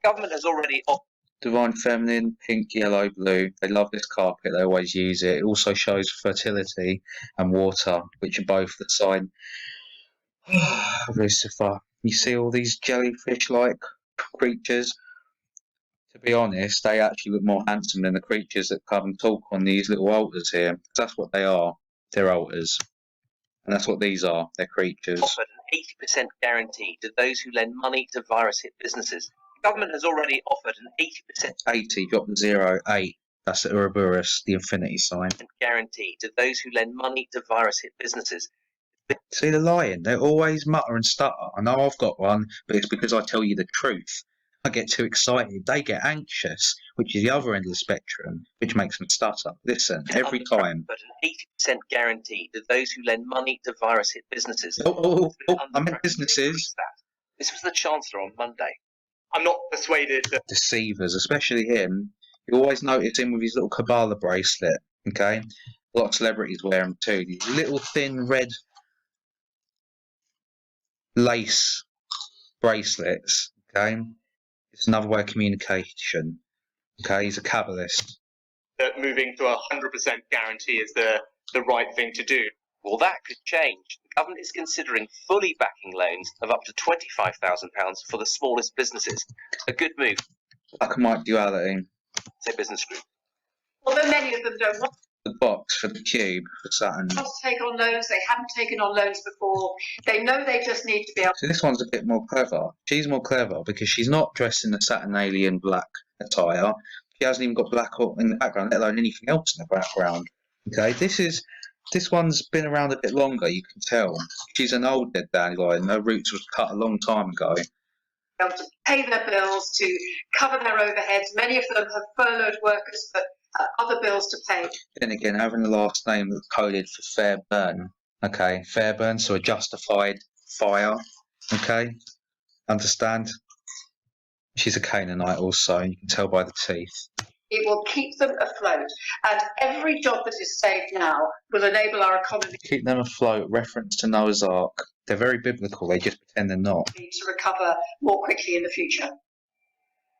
Government has already Divine Feminine, pink, yellow, blue. They love this carpet. They always use it. It also shows fertility and water, which are both the sign of Lucifer. You see all these jellyfish-like creatures. To be honest, they actually look more handsome than the creatures that come and talk on these little altars here. That's what they are. They're altars. And that's what these are. They're creatures. Offered an 80% guarantee to those who lend money to virus-hit businesses. The government has already offered an 80%. 80, drop the 0, 8. That's the Ouroboros, the infinity sign. Guarantee to those who lend money to virus-hit businesses. See, they're lying. They always mutter and stutter. I know I've got one, but it's because I tell you the truth. I get too excited. They get anxious, which is the other end of the spectrum, which makes them stutter. Listen, every time. But an 80% guarantee to those who lend money to virus-hit businesses. I meant businesses. This was the Chancellor on Monday. I'm not persuaded that deceivers, especially him. You always notice him with his little Kabbalah bracelet. Okay, a lot of celebrities wear them too. These little thin red lace bracelets. Okay, it's another way of communication. Okay, he's a Kabbalist. That moving to 100% guarantee is the right thing to do. Well, that could change. The government is considering fully backing loans of up to £25,000 for the smallest businesses. A good move. Black and white duality. Say business group. Although many of them don't want The box for the cube for Saturn. to take on loans, they haven't taken on loans before. They know they just need to be able. So this one's a bit more clever. She's more clever because she's not dressed in the Saturnalian black attire. She hasn't even got black in the background, let alone anything else in the background. Okay, this one's been around a bit longer, you can tell. She's an old dead dandelion. Her roots was cut a long time ago. Able to pay their bills, to cover their overheads. Many of them have furloughed workers for other bills to pay. Then again, having the last name that's coded for Fairburn. Okay, Fairburn, so a justified fire. Okay, understand? She's a Canaanite also, you can tell by the teeth. It will keep them afloat. And every job that is saved now will enable our economy Keep them afloat, reference to Noah's Ark. They're very biblical, they just pretend they're not. to recover more quickly in the future.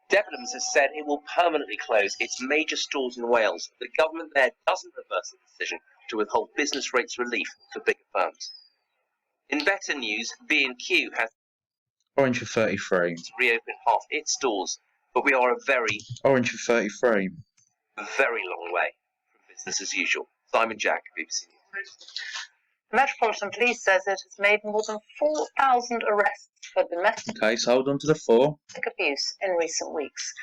Debenhams has said it will permanently close its major stores in Wales. The government there doesn't reverse the decision to withhold business rates relief for bigger firms. In better news, B&Q has Orange for 33. reopened half its stores, but we are a very, Orange for 33. very long way from business as usual. Simon Jack, BBC News. The Metropolitan Police says it has made more than 4,000 arrests for domestic Okay, so hold on to the 4. abuse in recent weeks.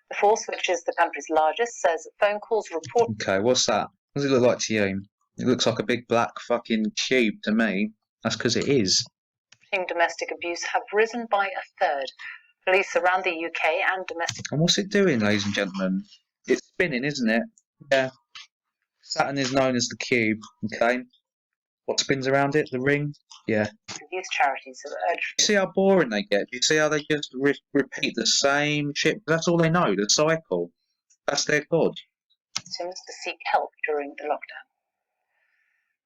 The force, which is the country's largest, says phone calls reporting Okay, what's that? What does it look like to you? It looks like a big black fucking tube to me. That's because it is. domestic abuse have risen by a third. Police around the UK and domestic And what's it doing, ladies and gentlemen? It's spinning, isn't it? Yeah. Saturn is known as the cube, okay? What spins around it? The ring? Yeah. abuse charities have urged You see how boring they get? You see how they just repeat the same shit? That's all they know, the cycle. That's their god. victims to seek help during the lockdown.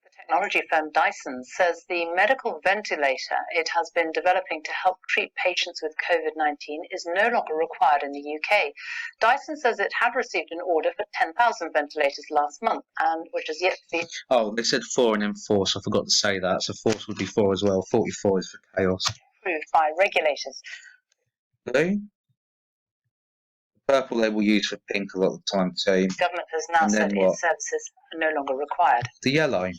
The technology firm Dyson says the medical ventilator it has been developing to help treat patients with COVID-19 is no longer required in the UK. Dyson says it had received an order for 10,000 ventilators last month, and which has yet to be Oh, they said 4 and then 4, so I forgot to say that. So force would be 4 as well. 44 is for chaos. approved by regulators. Blue? Purple they will use for pink a lot of the time too. The government has now And then said what? its services are no longer required. The yellow.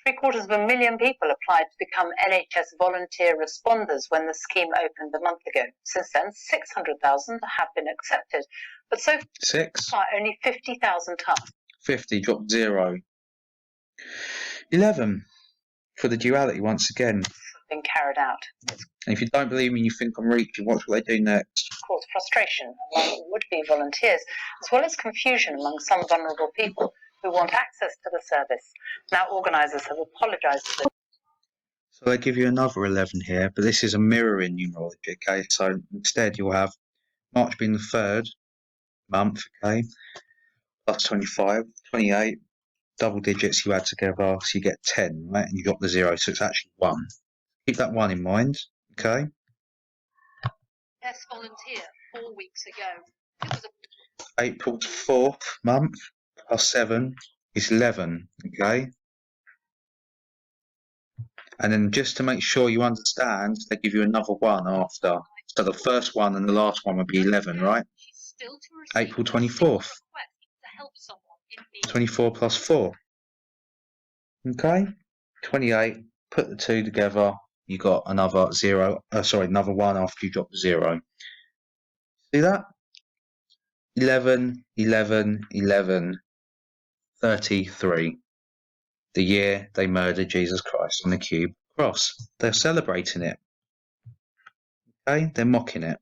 750,000 people applied to become NHS volunteer responders when the scheme opened a month ago. Since then, 600,000 have been accepted, but so 6. far only 50,000 tasks 50, drop 0. 11. For the duality once again. have been carried out. It's And if you don't believe me and you think I'm reaching, watch what they do next. caused frustration among would-be volunteers, as well as confusion among some vulnerable people who want access to the service. Now organisers have apologised for this. So they give you another 11 here, but this is a mirroring numerology, okay? So instead you'll have March being the 3rd month, okay? Plus 25, 28, double digits you add together, so you get 10, right? And you got the 0, so it's actually 1. Keep that 1 in mind, okay? Test volunteer 4 weeks ago. It was April 4th month plus 7 is 11, okay? And then just to make sure you understand, they give you another one after. So the first one and the last one would be 11, right? She's still to receive April a single 24th. request to help someone in need. 24 plus 4. Okay? 28. Put the two together. You got another 0. Another 1 after you drop the 0. See that? 11, 11, 11, 33. The year they murdered Jesus Christ on the cube cross. They're celebrating it. Okay? They're mocking it.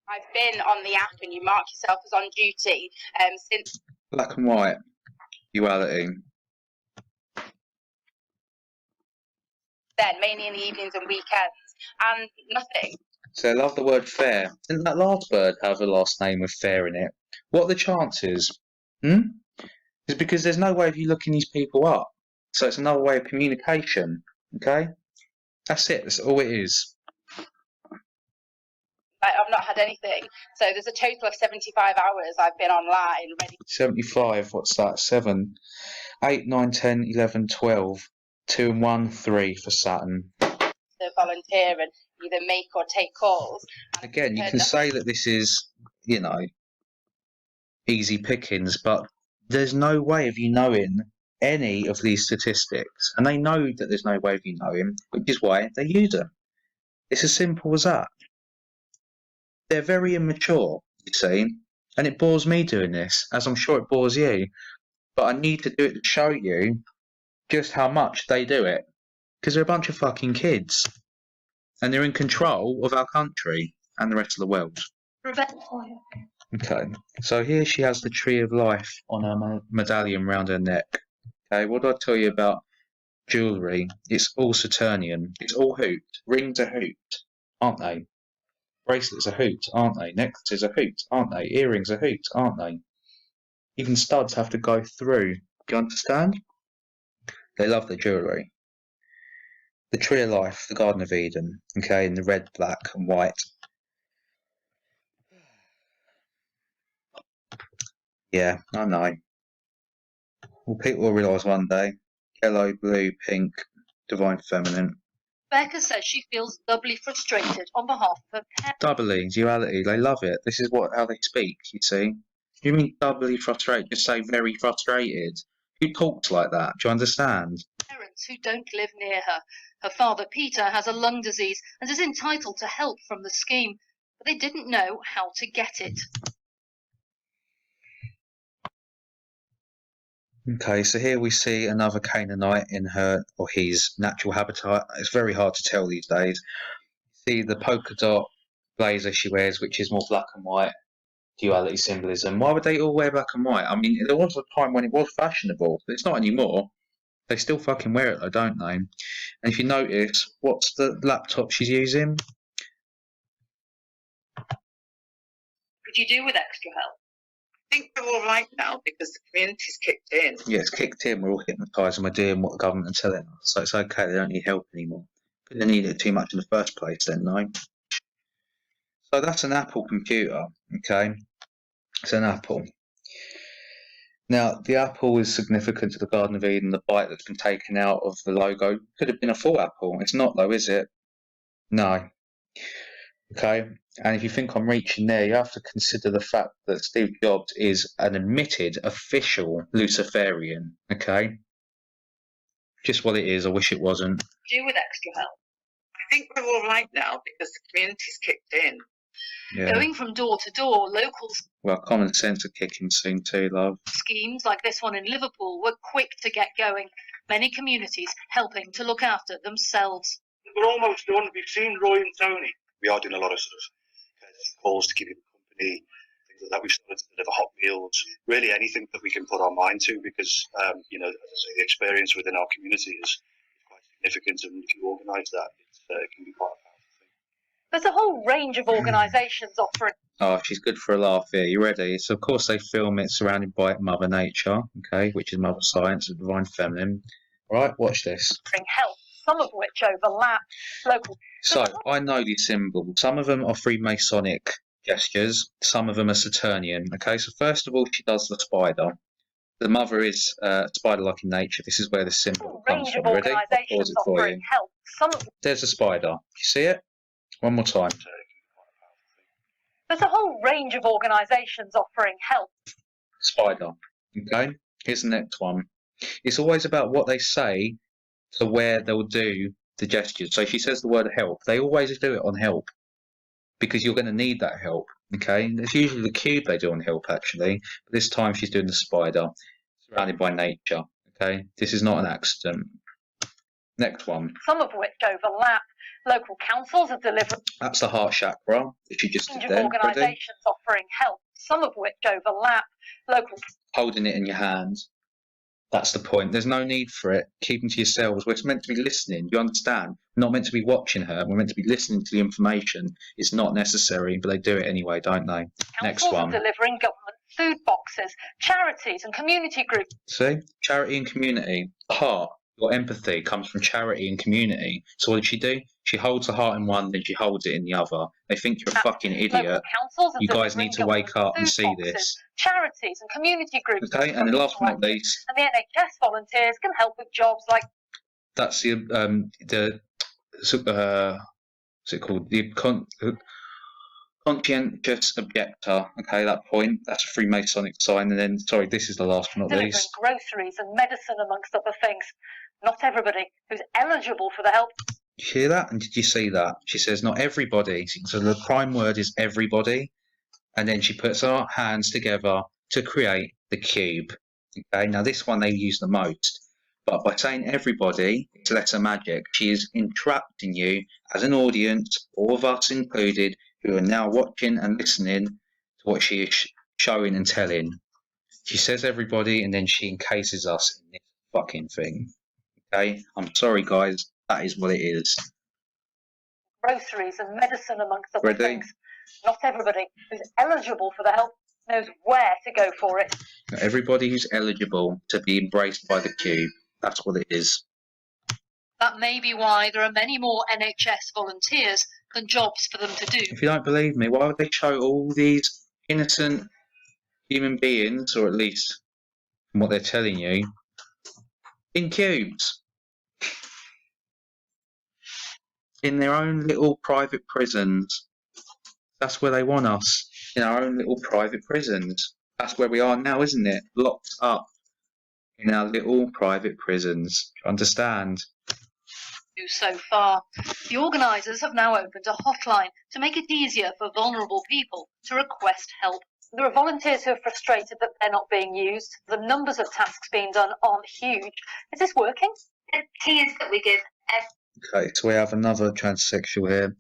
I've been on the app and you mark yourself as on duty since Black and white. Duality. then, mainly in the evenings and weekends, and nothing. So I love the word fair. Didn't that last bird have a last name with fair in it? What are the chances? It's because there's no way of you looking these people up. So it's another way of communication. Okay? That's it. That's all it is. I've not had anything. So there's a total of 75 hours I've been online ready. 75. What's that? 7, 8, 9, 10, 11, 12. 2 and 1, 3 for Saturn. To volunteer and either make or take calls. Again, you can say that this is, you know, easy pickings, but there's no way of you knowing any of these statistics. And they know that there's no way of you knowing, which is why they use them. It's as simple as that. They're very immature, you see, and it bores me doing this, as I'm sure it bores you. But I need to do it to show you just how much they do it. Because they're a bunch of fucking kids. And they're in control of our country and the rest of the world. Okay, so here she has the tree of life on her medallion round her neck. Okay, what do I tell you about jewellery? It's all Saturnian. It's all hoot. Rings are hoot, aren't they? Bracelets are hoot, aren't they? Necklaces are hoot, aren't they? Earrings are hoot, aren't they? Even studs have to go through. Do you understand? They love the jewellery. The tree of life, the Garden of Eden, okay, in the red, black and white. Yeah, I know. Well, people will realise one day. Yellow, blue, pink, divine feminine. Becca says she feels doubly frustrated on behalf of her parents. Doubly, duality, they love it. This is how they speak, you see. You mean doubly frustrated? Just say very frustrated. Who talks like that? Do you understand? Parents who don't live near her. Her father, Peter, has a lung disease and is entitled to help from the scheme, but they didn't know how to get it. Okay, so here we see another Canaanite in her or his natural habitat. It's very hard to tell these days. See the polka dot blazer she wears, which is more black and white. Duality symbolism. Why would they all wear black and white? I mean, there was a time when it was fashionable, but it's not anymore. They still fucking wear it though, don't they? And if you notice, what's the laptop she's using? Could you do with extra help? I think we're all right now because the community's kicked in. Yeah, it's kicked in. We're all hypnotised and we're doing what the government are telling us. So it's okay. They don't need help anymore. They need it too much in the first place then, no? So that's an Apple computer, okay? It's an Apple. Now, the apple is significant to the Garden of Eden. The bite that's been taken out of the logo could have been a full apple. It's not though, is it? No. Okay? And if you think I'm reaching there, you have to consider the fact that Steve Jobs is an admitted official Luciferian, okay? Just what it is. I wish it wasn't. Do with extra help. I think we're all right now because the community's kicked in. Yeah. Going from door to door, locals Well, common sense are kicking soon too, love. schemes like this one in Liverpool were quick to get going. Many communities helping to look after themselves. We're almost done. We've seen Roy and Tony. We are doing a lot of sort of calls to keep people company, things like that. We've started to deliver hot meals, really anything that we can put our mind to because, you know, as I say, the experience within our community is quite significant, and if you organise that, it can be quite a powerful thing. There's a whole range of organisations offering. Oh, she's good for a laugh here. You ready? So, of course, they film it surrounded by Mother Nature, okay, which is Mother Science, the Divine Feminine. All right, watch this. help some of which overlap. Local. So I know these symbols. Some of them are Freemasonic gestures. Some of them are Saturnian. Okay, so first of all, she does the spider. The mother is spider-like in nature. This is where the symbol comes Range of from. Ready? I'll pause organisations it for offering you. help. Some of There's a spider. You see it? One more time. There's a whole range of organisations offering help. Spider. Okay? Here's the next one. It's always about what they say to where they'll do the gestures. So if she says the word help, they always do it on help because you're going to need that help. Okay? It's usually the cube they do on help, actually. But this time she's doing the spider, surrounded by nature. Okay? This is not an accident. Next one. Some of which overlap. Local councils are delivering. That's the heart chakra, which you just did Range of then. Ready? organisations offering help. Some of which overlap. Local. Holding it in your hand. That's the point. There's no need for it. Keeping to yourselves. We're meant to be listening. You understand? We're not meant to be watching her. We're meant to be listening to the information. It's not necessary, but they do it anyway, don't they? Next Councils one. are delivering government food boxes, charities and community groups. See? Charity and community. Heart. Your empathy comes from charity and community. So what did she do? She holds the heart in one, then she holds it in the other. They think you're a fucking idiot. You guys need to wake up and see this. Charities and community groups. Okay, and the last but not least. And the NHS volunteers can help with jobs like. That's the what's it called? The conscientious objector. Okay, that point. That's a Freemasonic sign. And then, sorry, this is the last but not delivering least. Groceries and medicine, amongst other things. Not everybody who's eligible for the help. Did you hear that? And did you see that? She says not everybody. So the prime word is everybody. And then she puts her hands together to create the cube. Okay, now this one they use the most. But by saying everybody, it's letter magic. She is entrapping you as an audience, all of us included, who are now watching and listening to what she is showing and telling. She says everybody, and then she encases us in this fucking thing. Okay? I'm sorry, guys. That is what it is. Groceries and medicine, amongst other Ready? things. Not everybody who's eligible for the help knows where to go for it. Not everybody who's eligible to be embraced by the cube. That's what it is. That may be why there are many more NHS volunteers than jobs for them to do. If you don't believe me, why would they show all these innocent human beings, or at least from what they're telling you, in cubes? In their own little private prisons. That's where they want us. In our own little private prisons. That's where we are now, isn't it? Locked up in our little private prisons. Do you understand? So far, the organisers have now opened a hotline to make it easier for vulnerable people to request help. There are volunteers who are frustrated that they're not being used. The numbers of tasks being done aren't huge. Is this working? The key is that we give Okay, so we have another transsexual here.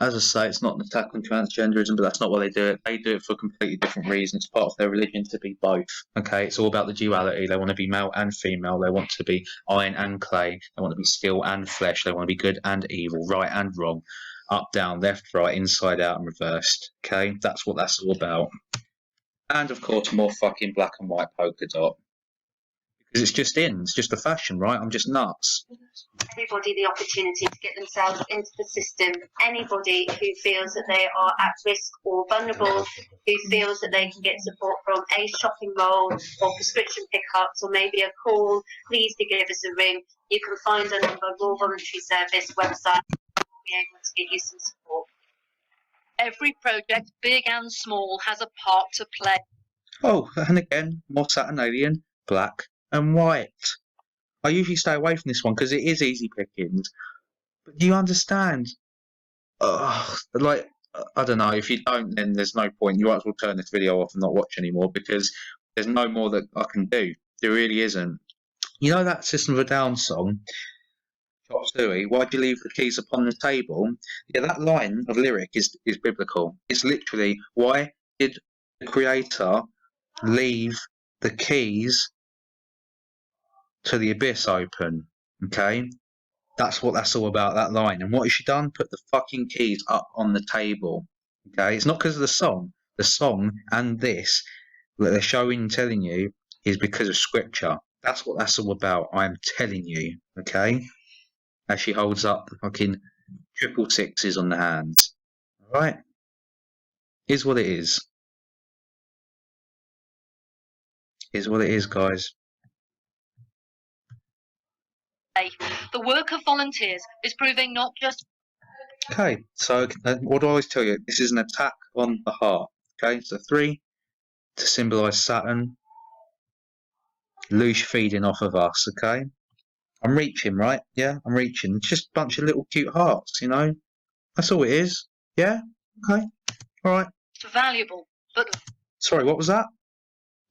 As I say, it's not an attack on transgenderism, but that's not why they do it. They do it for a completely different reason. It's part of their religion to be both. Okay, it's all about the duality. They want to be male and female. They want to be iron and clay. They want to be steel and flesh. They want to be good and evil, right and wrong, up, down, left, right, inside out, and reversed. Okay, that's what that's all about. And of course, more fucking black and white polka dot. Because it's just a fashion, right? I'm just nuts. Everybody the opportunity to get themselves into the system. Anybody who feels that they are at risk or vulnerable, who feels that they can get support from a shopping mall or prescription pickups or maybe a call, please do give us a ring. You can find a number, Raw Voluntary Service website. We'll be able to get you some support. Every project, big and small, has a part to play. Oh, and again, more Saturnalian, black and white. I usually stay away from this one because it is easy pickings. But do you understand? I don't know. If you don't, then there's no point. You might as well turn this video off and not watch anymore because there's no more that I can do. There really isn't. You know that System of a Down song? Chop Suey, why'd you leave the keys upon the table? Yeah, that line of lyric is biblical. It's literally, why did the Creator leave the keys to the abyss open? Okay? That's what that's all about, that line. And what has she done? Put the fucking keys up on the table. Okay? It's not because of the song. The song and this that they're showing and telling you is because of scripture. That's what that's all about. I am telling you. Okay? as she holds up the fucking 666s on the hands. Alright? Is what it is. Is what it is, guys. The work of volunteers is proving not just... Okay, so what do I always tell you? This is an attack on the heart. Okay, so 3 to symbolise Saturn. Loose feeding off of us, okay? I'm reaching, right? Yeah, I'm reaching. It's just a bunch of little cute hearts, you know? That's all it is. Yeah? Okay. Alright. valuable, but... Sorry, what was that?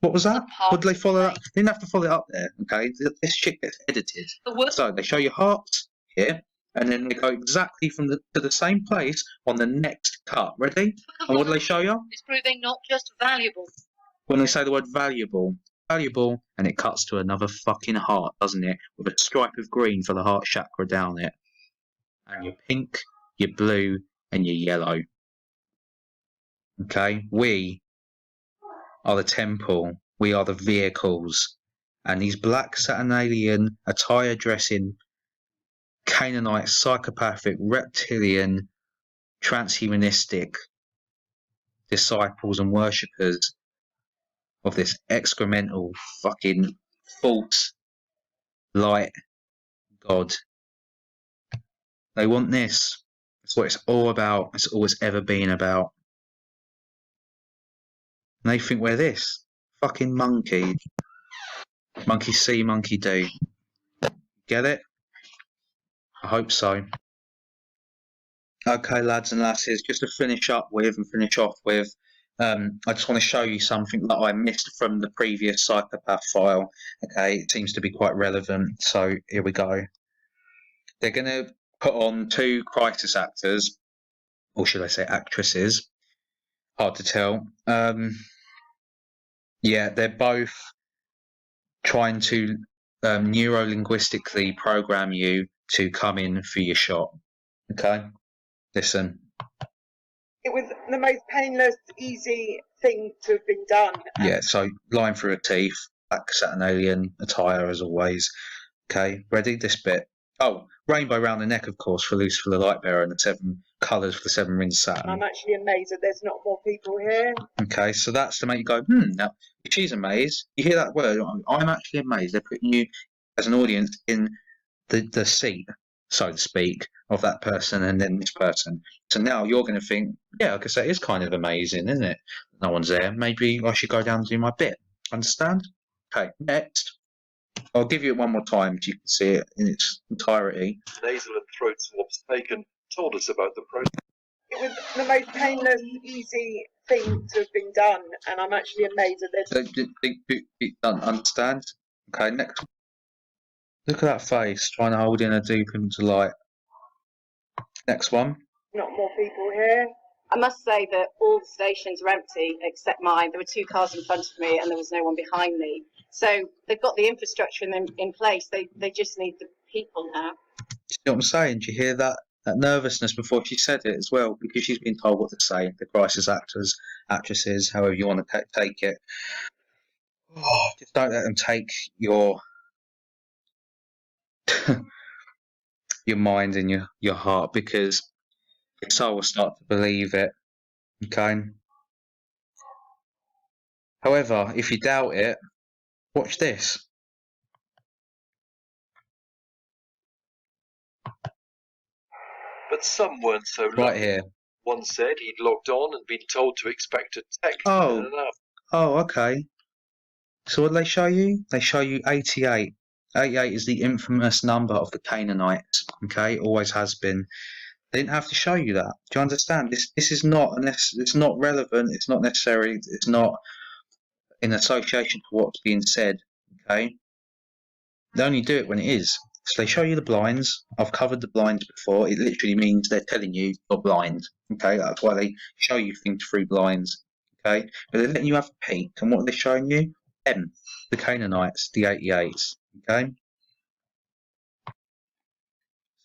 What was that? What did they follow up? They didn't have to follow it up there, okay? This shit gets edited. So they show you hearts here, and then they go exactly to the same place on the next cut. Ready? And what do they show you? It's proving not just valuable. When they say the word valuable, and it cuts to another fucking heart, doesn't it? With a stripe of green for the heart chakra down it. And your pink, your blue, and your yellow. Okay? We are the temple. We are the vehicles. And these black Saturnalian attire dressing Canaanite, psychopathic, reptilian, transhumanistic disciples and worshippers of this excremental fucking false light God. They want this. That's what it's all about. It's all it's ever been about. And they think we're this. Fucking monkey. Monkey see, monkey do. Get it? I hope so. Okay, lads and lasses, just to finish off with, I just want to show you something that I missed from the previous psychopath file. Okay, it seems to be quite relevant, so here we go. They're going to put on 2 crisis actors, or should I say actresses? Hard to tell. Yeah, they're both trying to neuro-linguistically program you to come in for your shot. Okay? Listen. It was the most painless, easy thing to have been done. Yeah, so line through a teeth, black Saturnalian attire as always. Okay, ready? This bit. Oh, rainbow round the neck, of course, for loose for the light bearer, and the 7 colours for the 7 rings Saturn. I'm actually amazed that there's not more people here. Okay, so that's to make you go, now, if she's amazed, you hear that word, I'm actually amazed. They're putting you, as an audience, in the seat, so to speak, of that person and then this person. So now you're going to think, yeah, I guess that is kind of amazing, isn't it? No one's there. Maybe I should go down and do my bit. Understand? Okay, next. I'll give you it one more time so you can see it in its entirety. Nasal and throat swabs taken told us about the process. It was the most painless, easy thing to have been done, and I'm actually amazed that there's... Done. Understand? Okay, next. Look at that face, trying to hold in a deep into light. Next one. Not more people here. I must say that all the stations are empty except mine. There were 2 cars in front of me and there was no one behind me. So they've got the infrastructure in place. They just need the people now. Do you know what I'm saying? Do you hear that nervousness before she said it as well? Because she's been told what to say. The crisis actors, actresses, however you want to take it. Oh, just don't let them take your your mind and your heart, because your soul will start to believe it. Okay. However, if you doubt it, watch this. But some weren't so lucky. Right here. One said he'd logged on and been told to expect a text. Oh, okay. So what do they show you? They show you 88. 88 is the infamous number of the Canaanites. Okay, always has been. They didn't have to show you that. Do you understand? This is not, unless it's not relevant. It's not necessary. It's not in association to what's being said. Okay. They only do it when it is. So they show you the blinds. I've covered the blinds before. It literally means they're telling you you're blind. Okay, that's why they show you things through blinds. Okay, but they're letting you have a peek. And what are they showing you? Them, the Canaanites, the 88s. Okay.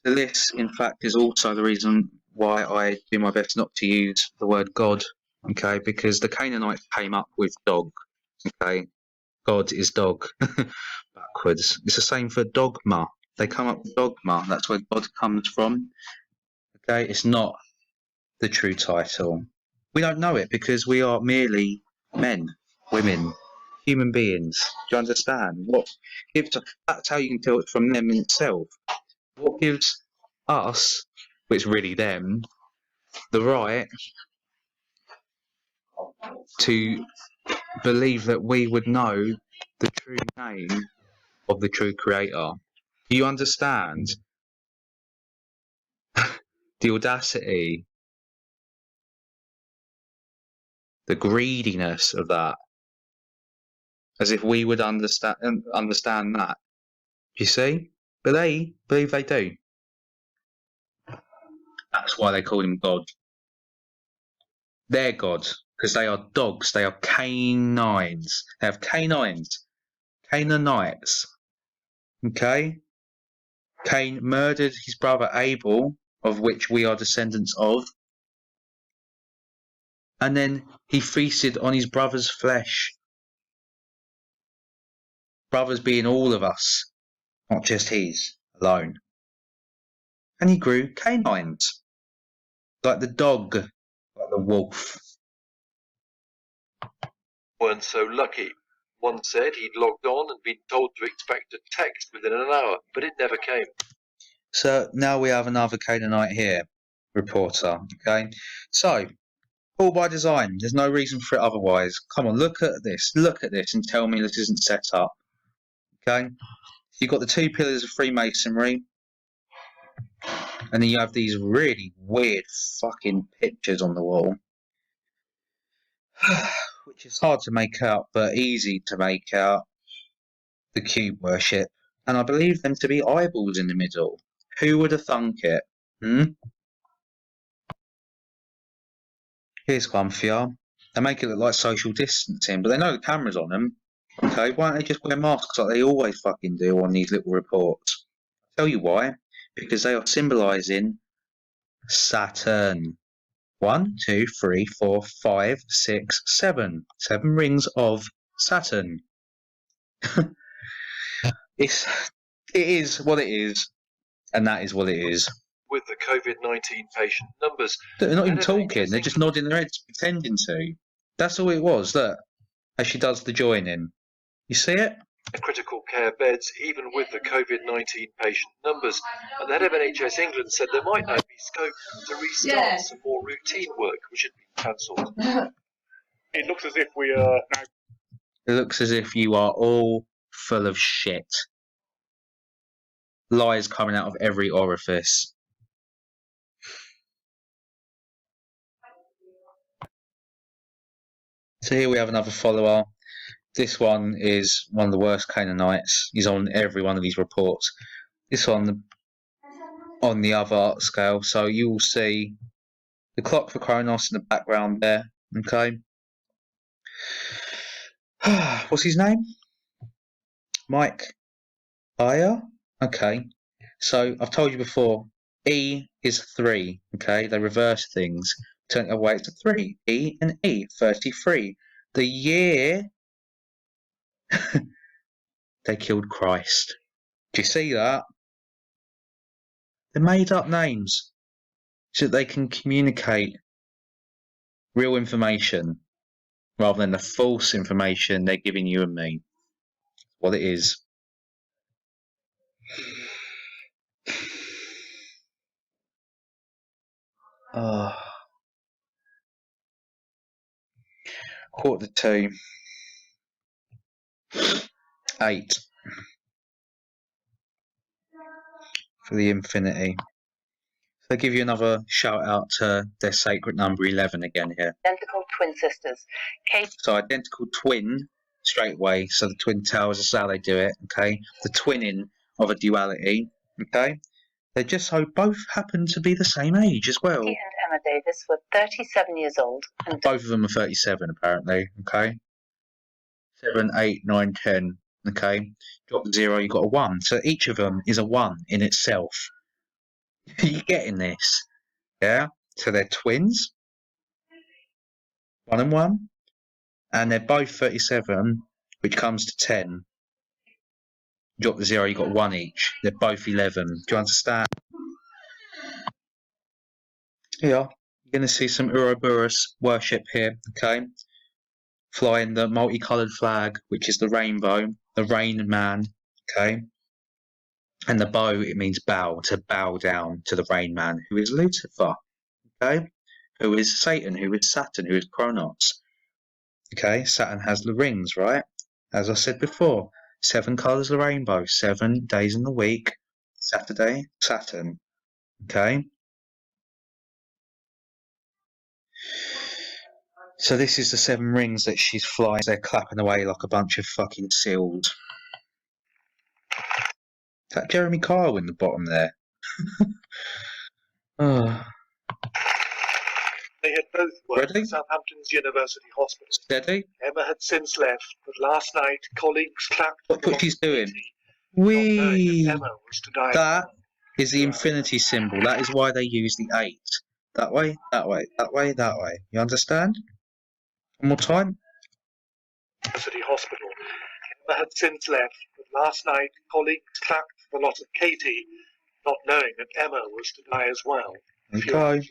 So this, in fact, is also the reason why I do my best not to use the word God. Okay, because the Canaanites came up with dog. Okay, God is dog. Backwards. It's the same for dogma. They come up with dogma. That's where God comes from. Okay, it's not the true title. We don't know it because we are merely men, women, human beings. Do you understand? That's how you can tell it from them in itself. What gives us, which is really them, the right to believe that we would know the true name of the true creator? Do you understand the audacity, the greediness of that? As if we would understand that. You see? But they believe they do. That's why they call him God. They're God, because they are dogs. They are canines. They have canines. Canaanites. Okay? Cain murdered his brother Abel, of which we are descendants of. And then he feasted on his brother's flesh. Brothers being all of us, not just his alone. And he grew canines. Like the dog, like the wolf. Weren't so lucky. One said he'd logged on and been told to expect a text within an hour, but it never came. So now we have another Canaanite here, reporter. Okay, so all by design. There's no reason for it otherwise. Come on, look at this, and tell me this isn't set up. Okay, you've got the two pillars of Freemasonry, and then you have these really weird fucking pictures on the wall, which is hard to make out, but easy to make out. The cube worship, and I believe them to be eyeballs in the middle. Who would have thunk it? Here's one for you. They make it look like social distancing, but they know the camera's on them. Okay, why don't they just wear masks like they always fucking do on these little reports? I'll tell you why. Because they are symbolising Saturn. 1, 2, 3, 4, 5, 6, 7. 7 rings of Saturn. It is what it is, and that is what it is. With the COVID-19 patient numbers. They're not even talking, they're just nodding their heads, pretending to. That's all it was, look, as she does the joining. You see it? Critical care beds, even with the COVID-19 patient numbers. And the head of NHS England said there might now be scope to restart some more routine work, which had been cancelled. It looks as if we are now. It looks as if you are all full of shit. Lies coming out of every orifice. So here we have another follower. This one is one of the worst Canaanites. He's on every one of these reports. This one on the other scale. So you will see the clock for Kronos in the background there. Okay. What's his name? Mike Aya? Okay. So I've told you before, E is 3. Okay. They reverse things. Turn it away to 3. E and E, 33. The year they killed Christ. Do you see that? They made up names so that they can communicate real information rather than the false information they're giving you and me. What it is. Quarter to 8 for the infinity. So I give you another shout out to their sacred number 11 again here. Identical twin sisters. So identical twin straight away. So the twin towers is how they do it. Okay, the twinning of a duality. Okay, they just so both happen to be the same age as well. He and Emma Davis were 37 years old, and both of them are 37 apparently. Okay, 7, 8, 9, 10. Okay, drop the 0, you got a 1. So each of them is a 1 in itself. You getting this? Yeah. So they're twins. 1 and 1, and they're both 37, which comes to 10. Drop the 0, you got 1 each. They're both 11. Do you understand? Here, you're going to see some Ouroboros worship here, okay? Flying the multicoloured flag, which is the rainbow, the rain man, okay? And the bow, it means bow, to bow down to the rain man, who is Lucifer, okay? Who is Satan, who is Saturn, who is Kronos, okay? Saturn has the rings, right? As I said before, 7 colours of the rainbow, 7 days in the week, Saturday, Saturn, okay? So this is the 7 rings that she's flying. They're clapping away like a bunch of fucking seals. Is that Jeremy Kyle in the bottom there? Oh. They had both worked Ready? at Southampton's University Hospital. Steady? Emma had since left, but last night colleagues clapped. What she's doing? Not knowing Whee! that Emma was to die. That is the infinity symbol. That is why they use the 8. That way, that way, that way, that way. You understand? One more time. University Hospital. Emma had since left, but last night colleagues clapped for the loss of Katie, not knowing that Emma was to die as well. There you go. It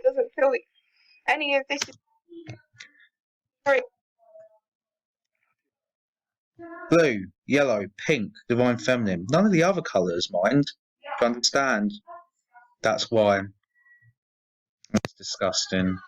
doesn't feel like any of this is very Blue, yellow, pink, divine feminine. None of the other colours, mind. Do you understand? That's why. It's disgusting.